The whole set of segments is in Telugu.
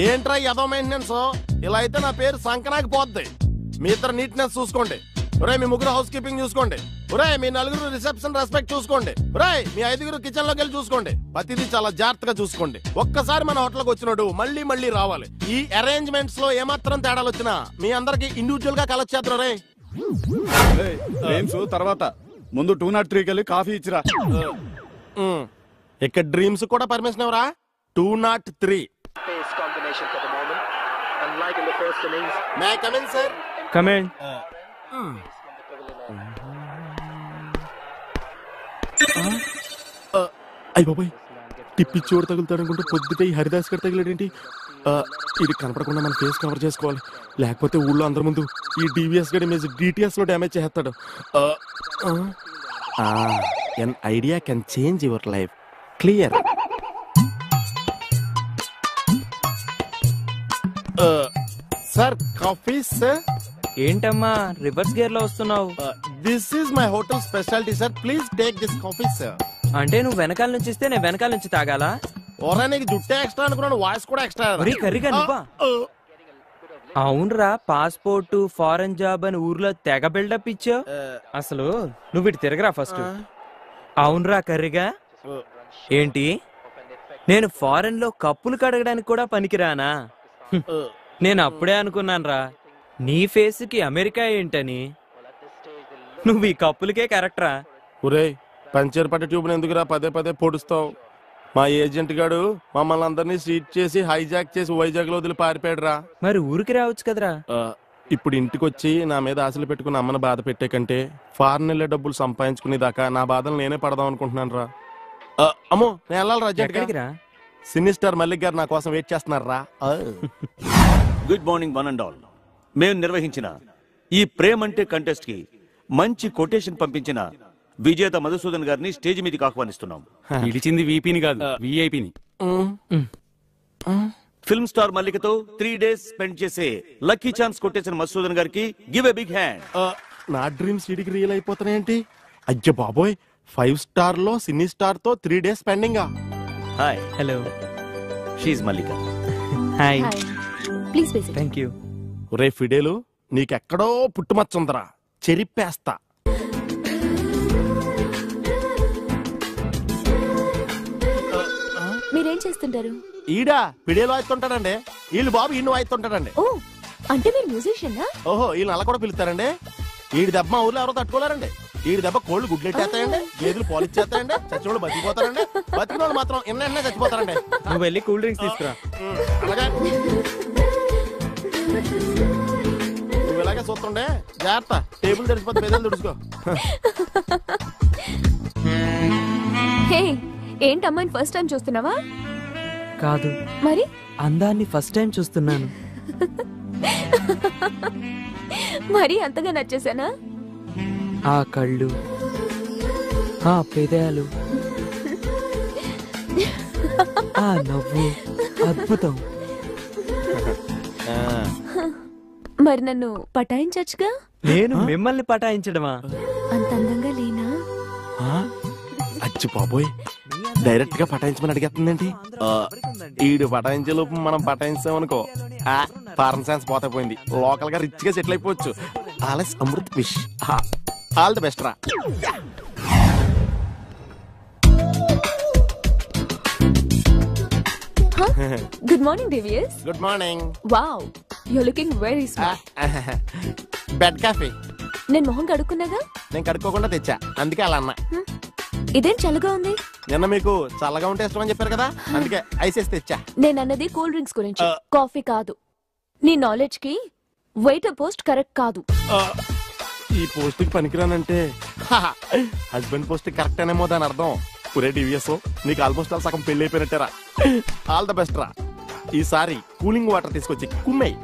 ఏంట్రా ఎదో మెయింటెనెన్స్? ఇలా అయితే నా పేరు సంకనాకి పోద్ది. మీ ఇద్దరు నీట్నెస్ చూసుకోండి. ఒరే మీ ముగ్గురు హౌస్ కీపింగ్ చూసుకోండి. ఒరే మీ నలుగురు రిసెప్షన్ రెస్పెక్ట్ చూసుకోండి. ఒరే మీ 5గురు కిచెన్ లోకి వెళ్ళి చూసుకోండి. ప్రతిదీ చాలా జాగ్రత్తగా చూసుకోండి. ఒక్కసారి మన హోటల్కి వచ్చినోడు మళ్ళీ మళ్ళీ రావాలి. ఈ అరేంజ్మెంట్స్ లో ఏమాత్రం తేడాలు వచ్చినా మీ అందరికి ఇండివిజువల్ గా కలొచ్చేద్దరు. రే తర్వాత ముందు 203కి వెళ్ళి కాఫీ ఇచ్చిరా. ఇక్కడ డ్రీమ్స్ కూడా పర్మిషన్ ఎవరా? 203. May I come in, sir? Come in. అయ్య బాబాయ్, టిప్పి చోటు తగులుతాడు అనుకుంటే పొద్దుటే ఈ హరిదాస్ గారు తగిలేడేంటి? ఇది కనపడకుండా మన ఫేస్ కవర్ చేసుకోవాలి, లేకపోతే ఊళ్ళో అందరి ముందు ఈ డివిఎస్ గడి ఇమేజ్ డిటిఎస్ లో డ్యామేజ్ చేస్తాడు. An idea can change your life. Clear. Sir coffee sir. ఏంటమ్మా రివర్స్ గేర్ లో వస్తున్నావు? This is my hotel speciality sir, please take this coffee sir. అంటే నువ్వు వెనకాల నుంచి ఇస్తే నేను వెనకాల నుంచి తాగాలా? ఓరా నీకు జుట్టే ఎక్స్ట్రా అనుకున్నాను, వాయిస్ కూడా ఎక్స్ట్రా. కర్రీగా నువ్వా? అవునరా, పాస్పోర్ట్ ఫారెన్ జాబ్ అని ఊర్లో తెగ బిల్డప్ ఇచ్చావు. అసలు నువ్వు ఇటు తిరగరా ఫస్ట్. అవునరా కర్రీగా. ఏంటి నేను ఫారెన్ లో కప్పులు కడగడానికి కూడా పనికిరానా? నేను అప్పుడే అనుకున్నాను రా నీ ఫేస్ కి అమెరికా ఏంటని. నువ్వు ఈ కప్పులకే కరెక్టరా. ఒరే పంచర్ పట్ట ట్యూబ్ ఎందుకురా పదే పదే పొడుస్తావు? మా ఏజెంట్ గాడు మమ్మల్ని అందరినీ సీట్ చేసి హైజాక్ చేసి వైజాగ్ లో వదిలి పారిపోయాడురా. మరి ఊరికి రావచ్చు కదరా. ఇప్పుడు ఇంటికి వచ్చి నా మీద ఆశలు పెట్టుకుని అమ్మని బాధ పెట్టే కంటే ఫారెన్ వెళ్ళే డబ్బులు సంపాదించుకునే దాకా నా బాధలు నేనే పడదాం అనుకుంటున్నాను రా. అమ్మో నేను వెళ్ళాలి రా. సినీ స్టార్ మల్లిక్ గారు నా కోసం వెయిట్ చేస్తున్నారా. Good morning one and all. మేము నిర్వహించిన ఈ ప్రేమ్ అంటే కంటెస్ట్ కి మంచి కొటేషన్ పంపించిన విజేత మధుసూదన్ గారిని స్టేజ్ మీదకి ఆహ్వానిస్తున్నాం. పిలిచింది వీపీని కాదు, విఐపిని. ఫిల్మ్ స్టార్ మల్లికతో 3 days స్పెండ్ చేసే లక్కీ ఛాన్స్ కొట్టేసిన మధుసూదన్ గారికి గివ్ ఎ బిగ్ హ్యాండ్. నా డ్రీమ్స్ ఇడికి రియల్ అయిపోతున్నాయేంటి? అయ్యో బాబోయ్, 5 star లో సినీ స్టార్ తో 3 days స్పెండింగ్. హాయ్. హలో. షీఈ్ Mallika. Hi. Please basic. Thank you. రే ఫిడేలు, నీకెక్కడో పుట్టుమచ్చుందరా, చెరిపేస్తా. మీరేం చేస్తుంటారు? ఈడా పిడేలు వాయిస్తుంటాడండి, వీళ్ళు బాబు ఈయన వాయిస్తుంటాడండి. ఓ అంటే మీరు మ్యూజిషియనా? ఓహో, వీళ్ళు అలా కూడా పిలుస్తారండి. వీడి దెబ్బ మా ఊర్లో ఎవరో తట్టుకోలేరండి. వీడి దెబ్బ కోళ్ళు గుడ్లెట్టేస్తాయండి, గేదెలు పాలిచ్చేస్తాయండి, చచ్చిన వాళ్ళు బతికిపోతారండి. బతికిన వాళ్ళు మాత్రం ఎన్న చచ్చిపోతారండి. నువ్వు వెళ్ళి కూల్ డ్రింక్స్ తీసుకురా. అలాగే నువ్వు ఇలాగే చూస్తుండే జాగ్రత్త, టేబుల్ తెరిచిపోతే పెద్దలు తుడుచుకో. హే, ఏంటమ్మాయిని ఫస్ట్ టైం చూస్తున్నావా? కాదు, మరి అందాన్ని ఫస్ట్ టైం చూస్తున్నాను. మరి అంతగా నచ్చేసానా? ఆ కళ్ళు, ఆ పెదాలు, ఆ నవ్వు అద్భుతం. మరి నన్ను పటాయించచ్చుగా? నేను మిమ్మల్ని పటాయించడమా? అంత అందంగా లేనా? అచ్చి బాబోయ్, డైరెక్ట్ గా పటాయించమని అడిగేస్తుందండి. ఈడు పటాయించే లోపు మనం పటాయించామనుకో ఫారెన్ సైన్స్ పోతే పోయింది. లోకల్ గా రిచ్ గా సెటిల్ అయిపోవచ్చు. Also Amrit wish. All the best రా. గుడ్ మార్నింగ్ డివియస్. Good morning. Wow, you are looking very smart. Bed coffee నేను మొహం కడుక్కున్నాగా? నేను కడుక్కోకుండా తెచ్చా, అందుకే అలా అన్నా. ఇదేం చల్లగా ఉంది? నిన్న మీకు చల్లగా ఉంటే ఇష్టం అని చెప్పారు కదా, అందుకే ఐస్ వేసి తెచ్చా. నేను అన్నది కూల్ డ్రింక్స్ గురించి, కాఫీ కాదు. నీ నాలెడ్జ్ కి వెయిటర్ పోస్ట్ కరెక్ట్ కాదు. ఈ పోస్ట్ కి పనికిరానంటే హస్బెండ్ పోస్ట్ కరెక్ట్ అనేమో దాని అర్థం. పురే డివిఎస్, నీకు ఆల్మోస్ట్ ఆల్ సగం పెళ్లి అయిపోయినట్టేరా. ఆల్ ద బెస్ట్ రా. ఈసారి కూలింగ్ వాటర్ తీసుకొచ్చి కుమ్మేయ్.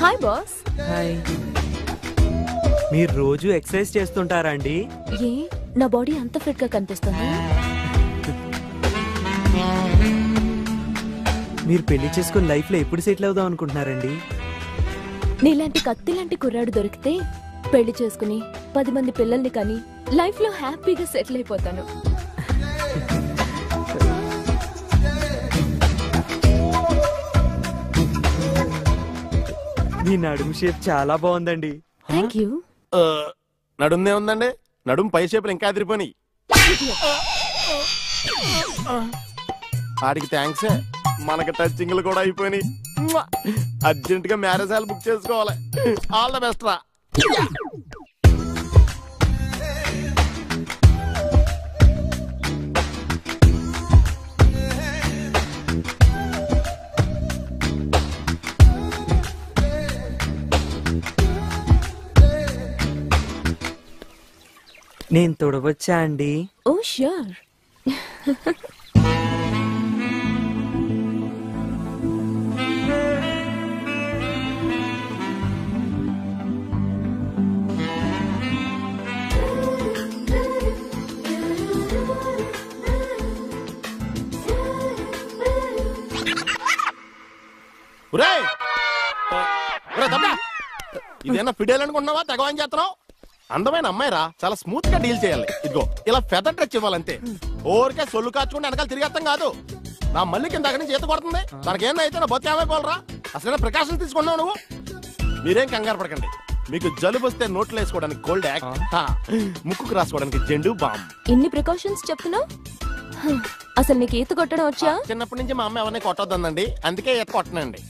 Hi boss. హాయ్. మీరు రోజు ఎక్సర్సైజ్ చేస్తుంటారా అండి? ఏ, నా బాడీ అంత ఫిట్ గా కనిపిస్తుంది? మీరు పెళ్లి చేసుకుని లైఫ్ లో ఎప్పుడు సెటిల్ అవుదాం అనుకుంటున్నారండి? నీలాంటి కత్తి లాంటి కుర్రాడు దొరికితే పెళ్లి చేసుకుని 10 మంది పిల్లల్ని కానీ లైఫ్ లో హ్యాపీగా సెటిల్ అయిపోతాను. మీ నడుము షేప్ చాలా బాగుందండి. Thank you. నడుందే ఉందండి, నడుము పై షేపులు ఇంకా అదిరిపోయి. ఆడికి థ్యాంక్స్, మనకి టచింగ్లు కూడా అయిపోయినాయి. అర్జెంట్ గా మ్యారేజ్ హాల్ బుక్ చేసుకోవాలి. ఆల్ ద బెస్ట్ రా. నేను తొడవచ్చా అండి? ఓ ష్యూర్. ఇదేనా ఫిడేల్ అనుకుంటున్నావా? తెగవని చేస్తున్నావు. అందమైన అమ్మాయిరా, చాలా స్మూత్ గా డీల్ చేయాలి. ఇదిగో ఇలా ఫెదర్ టచ్ ఇవ్వాలంతే. ఓరికే సొల్లు కాచుకుంటే వెనకాల తిరిగేస్తాం కాదు. నా మళ్ళీ కింద నుంచి చేత కొడుతుంది. తనకేందైతే నా బొత్తి ఏమైపోలరా? అసలు ప్రికాషన్ తీసుకున్నావు నువ్వు. మీరేం కంగారు పడకండి. మీకు జలుబు వస్తే నోట్లు వేసుకోవడానికి కోల్డ్ యాక్ట్, ముక్కుకు రాసుకోవడానికి జెండు బామ్. ఇన్ని ప్రికాషన్స్ చెప్తున్నావు? అసలు నీకు ఈత కొట్టడం వచ్చా? చిన్నప్పటి నుంచి మా అమ్మ ఎవరిని కొట్టొద్దండి, అందుకే ఈత కొట్టనండి.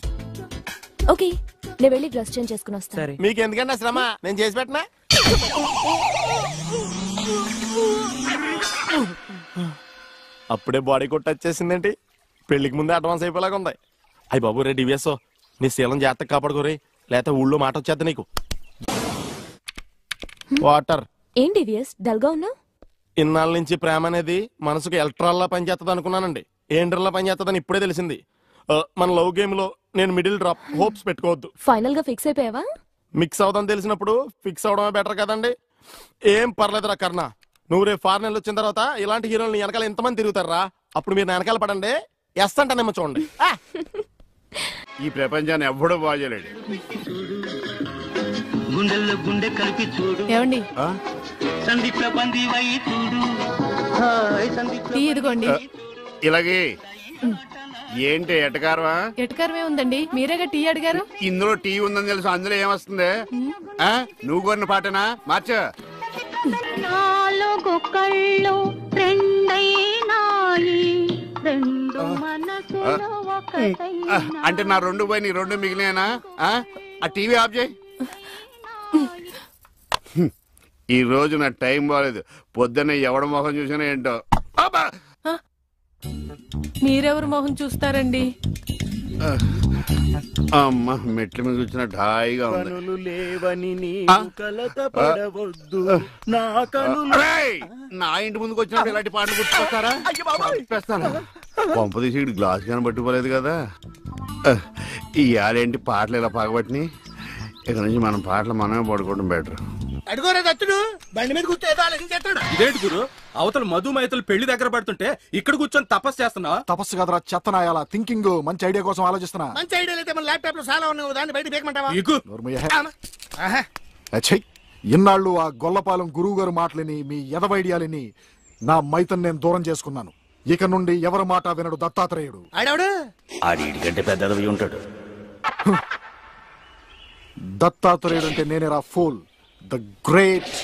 ఓకే, నేను వెళ్ళి డ్రెస్ చేంజ్ చేసుకుని వస్తాను. సరే. మీకు ఎందుకంటే శ్రమ, నేను చేసి పెట్టినా. అప్పుడే బాడీ కొట్టి వచ్చేసిందేంటి? పెళ్లికి ముందే అడ్వాన్స్ అయిపోయేలాగా ఉంది. అయ్యి బాబు రే డివిఎస్, నీ శీలం జాగ్రత్తగా కాపాడుకోరే, లేకపోతే ఊళ్ళో మాట వచ్చేద్దా నీకు. వాటర్. ఏంటి విఎస్ డల్ గా ఉన్నావు? ఇన్నాళ్ళ నుంచి ప్రేమ అనేది మనసుకు ఎలక్ట్రాల్లా పనిచేస్తుంది అనుకున్నానండి. ఏండ్రల్లా పనిచేస్తుందని ఇప్పుడే తెలిసింది. మన లవ్ గేమ్ లో నేను మిడిల్ డ్రాప్, హోప్స్ పెట్టుకోవద్దు. ఫైనల్ గా ఫిక్స్ అయిపోయావా? మిక్స్ అవుదని తెలిసినప్పుడు ఫిక్స్ అవడమే బెటర్ కదండి. ఏం పర్లేదురా కర్ణ, నువ్వు రేపు ఫారెన్ వచ్చిన తర్వాత ఇలాంటి హీరోలు వెనకాల ఎంతమంది తిరుగుతారా? అప్పుడు మీరు వెనకాల పడండి, ఎస్ అంటేనేమో చూడండి. ఈ ప్రపంచాన్ని ఎవ్వడూ బాగలేడు. గుండెల్లో గుండె కలిపి చూడు. ఏమండి సందీప్ల బందీ వై చూడు. టీ ఇదిగోండి. ఇలాగే ఏంటి ఎటకారవా? ఎటకారమే ఉందండి, మీరేగా టీ అడిగారు. ఇందులో టీ ఉందని తెలుసు, అందులో ఏమొస్తుంది? నువ్వు కొన్న పాటనా? మార్చు. నాలుగు కళ్ళు రెండైనాయి, రెండు మనసులు ఒకటైనాయి. అంటే నా రెండు పోయి నీ రెండు మిగిలినా? ఆ టీవీ ఆఫ్ చేయి. ఈ రోజు నా టైం బాగాలేదు. పొద్దున్నే ఎవడ మొహం చూసినా ఏంటో. మీరెవరు మొహం చూస్తారండి? అమ్మ మెట్ల మీద కూర్చున్నట్టు హాయిగా ఉంది. నా ఇంటి ముందుకు వచ్చినప్పుడు ఇలాంటి పాటలు గుర్తుకొస్తారా? పంప తీసి గ్లాస్ కానీ పట్టుకోలేదు కదా. ఇవాళేంటి పాటలు ఇలా పగబట్టినాయి. ఇక నుంచి మనం పాటలు మనమే పడుకోవడం బెటర్. అడుగోరే దత్తుడు బండి మీద కూర్చో ఆలోచించేస్తాడు. ఇదేంటి గురు, అవతల మధు మైతలు పెళ్లి దగ్గర పడుతుంటే ఇక్కడ కూర్చొని తపస్సు చేస్తున్నావా? తపస్సు కదరా చెత్తనాయాల థింకింగ్. మంచి ఐడియా కోసం ఆలోచిస్తున్నా. మంచి ఐడియా అయితే మన ల్యాప్టాప్ లో చాలా ఉన్నాయి, దాన్ని బయట బేకమంటావా? ఇన్నాళ్ళు ఆ గొల్లపాలెం గురువు గారు మాటలని, మీ ఎదవ ఐడియాలని నా మైతన్ నేను దూరం చేసుకున్నాను. ఇక నుండి ఎవరి మాట వినడు దత్తాత్రేయుడు. ఆడికంటే పెద్దదవి ఉంటాడు. దత్తాత్రేయుడు అంటే నేనేరా ఫూల్, ద గ్రేట్.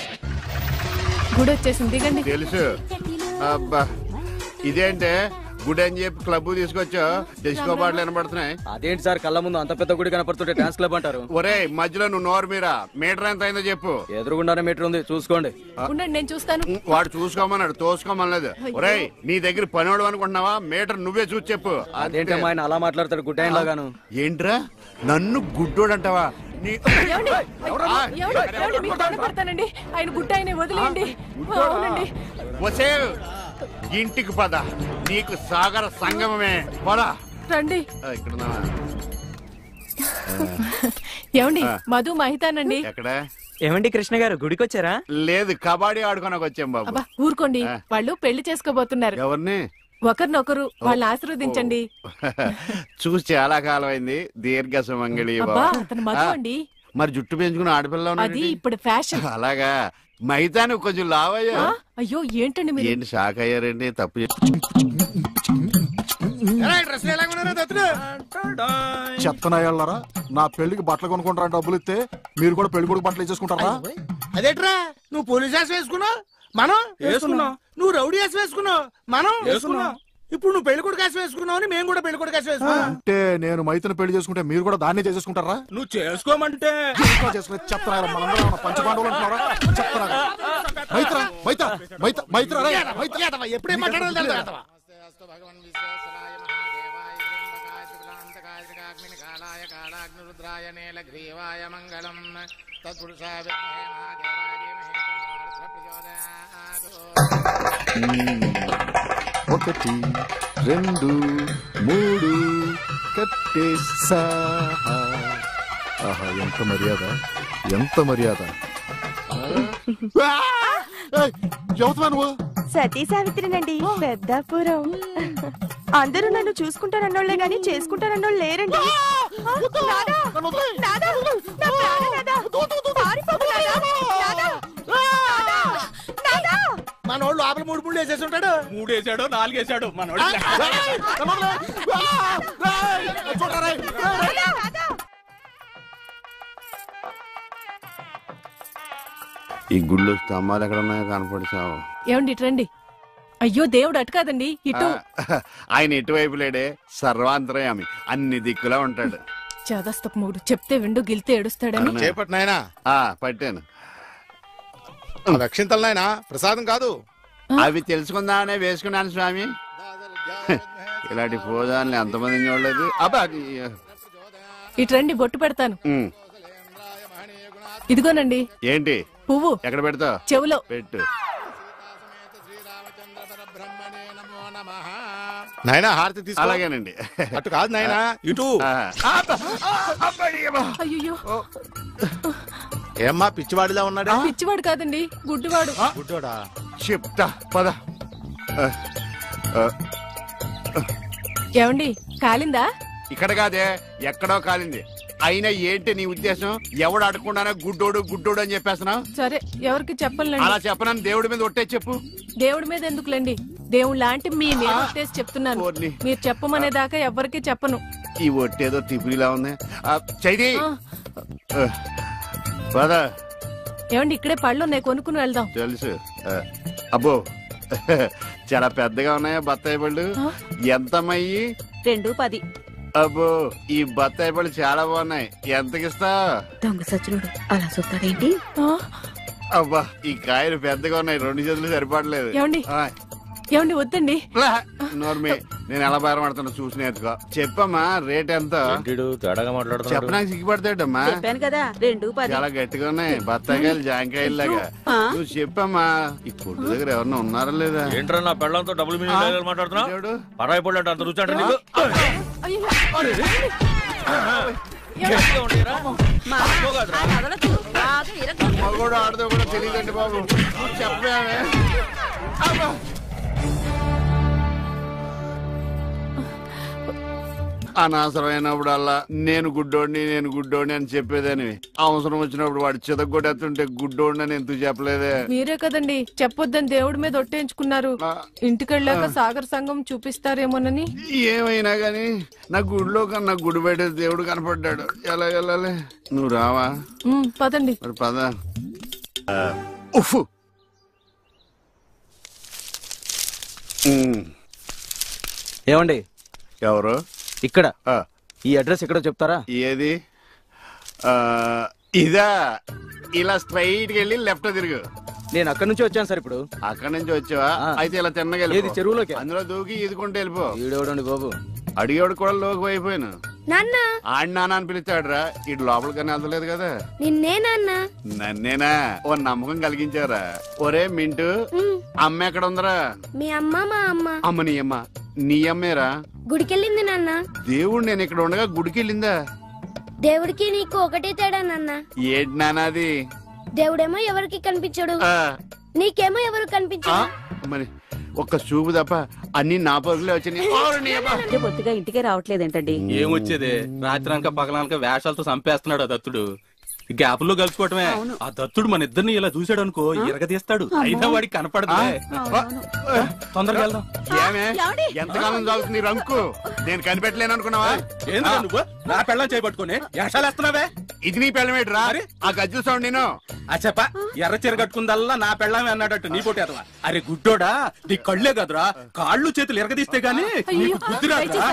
గుడి వచ్చేసింది, దిగండి. తెలుసు. అబ్బా ఇదేంటే గుడి అని చెప్పి క్లబ్ తీసుకొచ్చా, డిస్కో పాటలు వినపడుతున్నాయి. అదేంటి సార్, కళ్ళ ముందు అంత పెద్ద గుడి కనపడుతుంటే డాన్స్ క్లబ్ అంటారు? ఒరే మధ్యలో నువ్వు నోరు మీరా. మీటర్ ఎంత అయిందో చెప్పు. ఎదురుగుండానే మీటర్ ఉంది, చూసుకోండి. ఉండండి, నేను చూస్తాను. వాడు చూసుకోమన్నాడు, తోసుకోమనలేదు. ఒరే నీ దగ్గర పనివాడు అనుకుంటున్నావా? మీటర్ నువ్వే చూసి చెప్పు. అదేంటమ్మా ఆయన అలా మాట్లాడతాడు గుడ్డాయిన్ లాగాను? ఏంట్రా నన్ను గుడ్డోడు అంటావా? పడతానండి, ఆయన గుట్ట ఆయన వదిలేయండి. అవునండి. వసే ఇంటికి పద, నీకు సాగర సంగమమే. పదా రండి. ఇక్కడ ఏమండి, మధు మహితానండి. ఎక్కడ? ఏమండి కృష్ణ గారు, గుడికి వచ్చారా? లేదు, కబడ్డీ ఆడుకోనకు వచ్చాం బాబు. అబ్బా ఊరుకోండి, వాళ్ళు పెళ్లి చేసుకోబోతున్నారు. ఎవరిని? ఒకరినొకరు వాళ్ళని ఆశీర్వదించండి. చూసి చాలా కాలం అయింది. దీర్ఘ సుమంగళి. అబ్బా అతను మధు అండి. మరి జుట్టు పెంచుకుని ఆడపిల్ల అది ఉన్నాడు ఇప్పుడు ఫ్యాషన్. అలాగా మైతా నువ్వు కొంచెం లావయ్యా. అయ్యో ఏంటండి మీరు? ఏంటి షాక్ అయ్యారండి? తప్పు చెత్తనాయాలరా, నా పెళ్లికి బట్టలు కొనుక్కుంటారా డబ్బులు ఇస్తే మీరు కూడా పెళ్లి కొడుకు బట్టలు ఇచ్చేసుకుంటారా? అదేట్రా నువ్వు పోలీస్ వేషం వేసుకున్నావు, మనం వేసుకున్నాం. నువ్వు రౌడీ వేషం వేసుకున్నావు, మనం వేసుకున్నాం. ఇప్పుడు నువ్వు పెళ్లి కొడుకు వేషం వేసుకున్నావు అని మేము కూడా పెళ్లి కొడుకు వేషం వేసుకున్నాం. అంటే నేను మైతను పెళ్లి చేసుకుంటే మీరు కూడా దాన్ని చేసేసుకుంటారా? నువ్వు చేసుకోమంటే చేసుకునే చెత్తనాయాల మనందరం పంచపాండవులు అంటున్నారా? చెత్తనాయాల మైత్రా మైత్రా మైత్రా మైత్రా రే, మైత్రా. ఎప్పుడేం మాట్లాడాలి? ఒకటి 2 3 కట్టేసా. ఆహా, ఎంత మర్యాద, ఎంత మర్యాద. ఎవతమా నువ్వు? సతీ సావిత్రినండి, పెద్దాపురం. అందరూ నన్ను చూసుకుంటారన్నోళ్లే గాని చేసుకుంటారన్నోళ్ళు లేరండి. మనోళ్ళు లోపల 3 పుళ్ళు వేసేసి ఉంటాడు. 3 వేసాడో 4 వేసాడో మనోడు. ఈ గుళ్ళు స్తంభాలు ఎక్కడ ఉన్నాయో కనపడి చావు. ఏమండి ఇట్రండి. అయ్యో దేవుడు అటు కాదండి ఇటు. ఆయన ఎటువైపు లేడే, సర్వాంతరయామి, అన్ని దిక్కులా ఉంటాడు. చేదస్తపు మూడు చెప్తే విండు గిల్తే ఏడుస్తాడని. చేపట్టు నాయనా. పట్టాను. రక్షింతలు నాయనా, ప్రసాదం కాదు. అవి తెలుసుకుందామనే వేసుకున్నాను స్వామి. ఇలాంటి పోదాన్ని ఎంతమంది చూడలేదు. అబ్బా ఇట్రండి బొట్టు పెడతాను. ఇదిగోనండి. ఏంటి? పువ్వు. ఎక్కడ పెడతావు? చెవులో పెట్టు. నాయనా హారతి తీసుకో. అలాగేనండి. అటు కాదు నాయనా, ఇటు. అయ్యో ఏమ్మా పిచ్చివాడిలా ఉన్నాడా? పిచ్చివాడు కాదండి, గుడ్డివాడు. గుడ్డోడా? చెప్తా పద. ఏమండి కాలిందా? ఇక్కడ కాదే, ఎక్కడో కాలింది. అయినా ఏంటి నీ ఉద్దేశం? ఎవడు అడగకుండానే గుడ్డోడు గుడ్డోడు అని చెప్పేస్తున్నావు? సరే ఎవరికి చెప్పలేండి. అలా చెప్పనని దేవుడి మీద ఒట్టే చెప్పు. దేవుడి మీద ఎందుకులేండి, దేవుడు లాంటి మీ మీద ఒట్టేసి చెప్తున్నాను. మీరు చెప్పమనే దాకా ఎవరికి చెప్పను. ఈ ఒట్టేదో తిప్పిలా ఉంది. చైది పద. ఏమండి ఇక్కడే పళ్ళు ఉన్నాయి, కొనుక్కుని వెళ్దాం. తెలుసు. అబ్బో చాలా పెద్దగా ఉన్నాయా బత్తాయి పళ్ళు? ఎంతమయ్యి? 2.10. అబ్బో ఈ బత్తాయి పళ్ళు చాలా బాగున్నాయి. ఎంతకిస్తా? దొంగ సచ్చినోడు అలా చూస్తాడేంటి? అబ్బా ఈ కాయలు పెద్దగా ఉన్నాయి, 2 చేతులు సరిపడలేదు. ఏమండి ఏమండి వద్దండి. నోర్మి, నేను ఎలా బేరమాడుతున్నా చూసి నేర్చుకో. చెప్పమ్మా రేట్ ఎంత? చెప్పడానికి సిగ్గుపడతాడమ్మా. చెప్పాను కదా 2.10. చాలా గట్టిగా ఉన్నాయి బత్తాయికాయలు, జాంకాయలు లాగా. నువ్వు చెప్పమ్మా. ఈ కొట్టు దగ్గర ఎవరన్నా ఉన్నారా లేదా? ఏంట్రా నా పెళ్ళంతో డబుల్ మీనింగ్ మాట్లాడుతున్నా? పరాయి పళ్ళు అంటే అంత రుచి అంటే నీకు? మగోడు ఆడదో కూడా తెలియదండి బాబు. చెప్పామే. అనవసరమైనప్పుడల్లా నేను గుడ్డోడిని అని చెప్పేదని, అవసరం వచ్చినప్పుడు వాడు చితగొట్టేస్తుంటే గుడ్డోడిని అని ఎందుకు చెప్పలేదే? మీరే కదండి చెప్పొద్దని దేవుడి మీద ఒట్టేయించుకున్నారు. ఇంటికెళ్ళాక సాగర్ సంఘం చూపిస్తారేమోనని. ఏమైనా గాని నా గుడిలో కన్నా గుడి బయట దేవుడు కనపడ్డాడు. ఎలా వెళ్ళాలి? నువ్వు రావా? పదండి. మరి పద. ఉఫ్. ఏమండి? ఎవరు? ఇక్కడ ఈ అడ్రస్ ఎక్కడో చెప్తారా? ఏది? ఇదా? ఇలా స్ట్రైట్ వెళ్ళి లెఫ్ట్ తిరుగు. నేను అక్కడి నుంచి వచ్చాను సార్. ఇప్పుడు అక్కడి నుంచి వచ్చావా? అయితే ఇలా తిన్నగా ఏది చెరువులోకి? అందులో దూకి ఈదుకుంటే వెళ్ళిపో. ఈడేవడండి బాబు, అడిగేవాడు కూడా లోకి అయిపోయాను. ఆడి నాన్న అని పిలిచాడురా. ఇటు లోపలికని వెళ్తలేదు కదా. నిన్నే నాన్న. నన్నేనా? ఓ నమ్మకం కలిగించారా? ఒరే మింటూ, అమ్మ ఎక్కడ ఉందరా? మీ అమ్మ మా అమ్మ. అమ్మ నీ అమ్మ? నీ అమ్మేరా? గుడికెళ్ళింది నాన్న. దేవుడు నేను ఇక్కడ ఉండగా గుడికెళ్ళిందా? దేవుడికి నీకు ఒకటే తేడా నాన్న. ఏంటి నాన్నది? దేవుడేమో ఎవరికి కనిపించడు, నీకేమో ఎవరు కనిపించడు. మరి ఒక్క చూపు తప్ప అన్ని నా పరుగులే వచ్చినాయి. బొత్తిగా ఇంటికే రావట్లేదేంటండి? ఏమొచ్చేదే, రాత్రి అనక పగలనక వేషాలతో చంపేస్తున్నాడు దత్తుడు. గ్యాప్ లో కలుసుకోవటమే. ఆ దత్తుడు మన ఇద్దరిని ఇలా చూసాడు అనుకో ఎరగదీస్తాడు. అయినా వాడికి కనపడదు. తొందరగా వెళ్దాం. ఏమే ఎంతకాలం చాలుతుంది రంకు? నేను కనిపెట్టలేను అనుకున్నావా? ఏంద్రా నువ్వు నా పెళ్ళం చేయబట్టుకుని వేషాలేస్తున్నావే? ఇది నీ పెళ్ళమేట్రా? ఆ గజ్జల సౌండ్ నేను చెప్ప ఎర్ర చీర కట్టుకుందల్లా నా పెళ్ళమే అన్నాడట్టు నీ పోటేదవా? అరే గుడ్డోడా, నీ కళ్ళే కదరా, కాళ్ళు చేతులు ఎరగదీస్తే గానీ నీకు బుద్ధి రాదురా.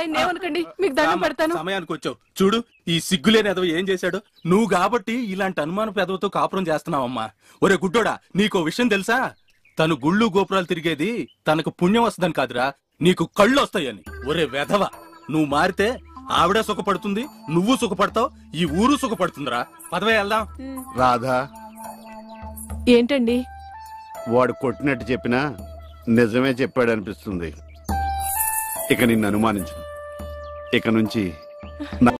మీకు దండం పెడతాను. సమయానికి వచ్చావు చూడు. ఈ సిగ్గులేని ఎదవ ఏం చేశాడు? నువ్వు కాబట్టి ఇలాంటి అనుమాన పెదవతో కాపురం చేస్తున్నావమ్మా. ఒరే గుడ్డోడా, నీకో విషయం తెలుసా? తను గుళ్ళు గోపురాలు తిరిగేది తనకు పుణ్యం వస్తుందని కాదురా, నీకు కళ్ళు వస్తాయని. ఒరే వెధవ, నువ్వు మారితే ఆవిడ సుఖపడుతుంది, నువ్వు సుఖపడతావు, ఈ ఊరు సుఖపడుతుందిరా. పదవే వెళ్దాం. రాధా, ఏంటండి? వాడు కొట్టినట్టు చెప్పినా నిజమే చెప్పాడు అనిపిస్తుంది. ఇక నిన్ను అనుమానించు. ఇక నుంచి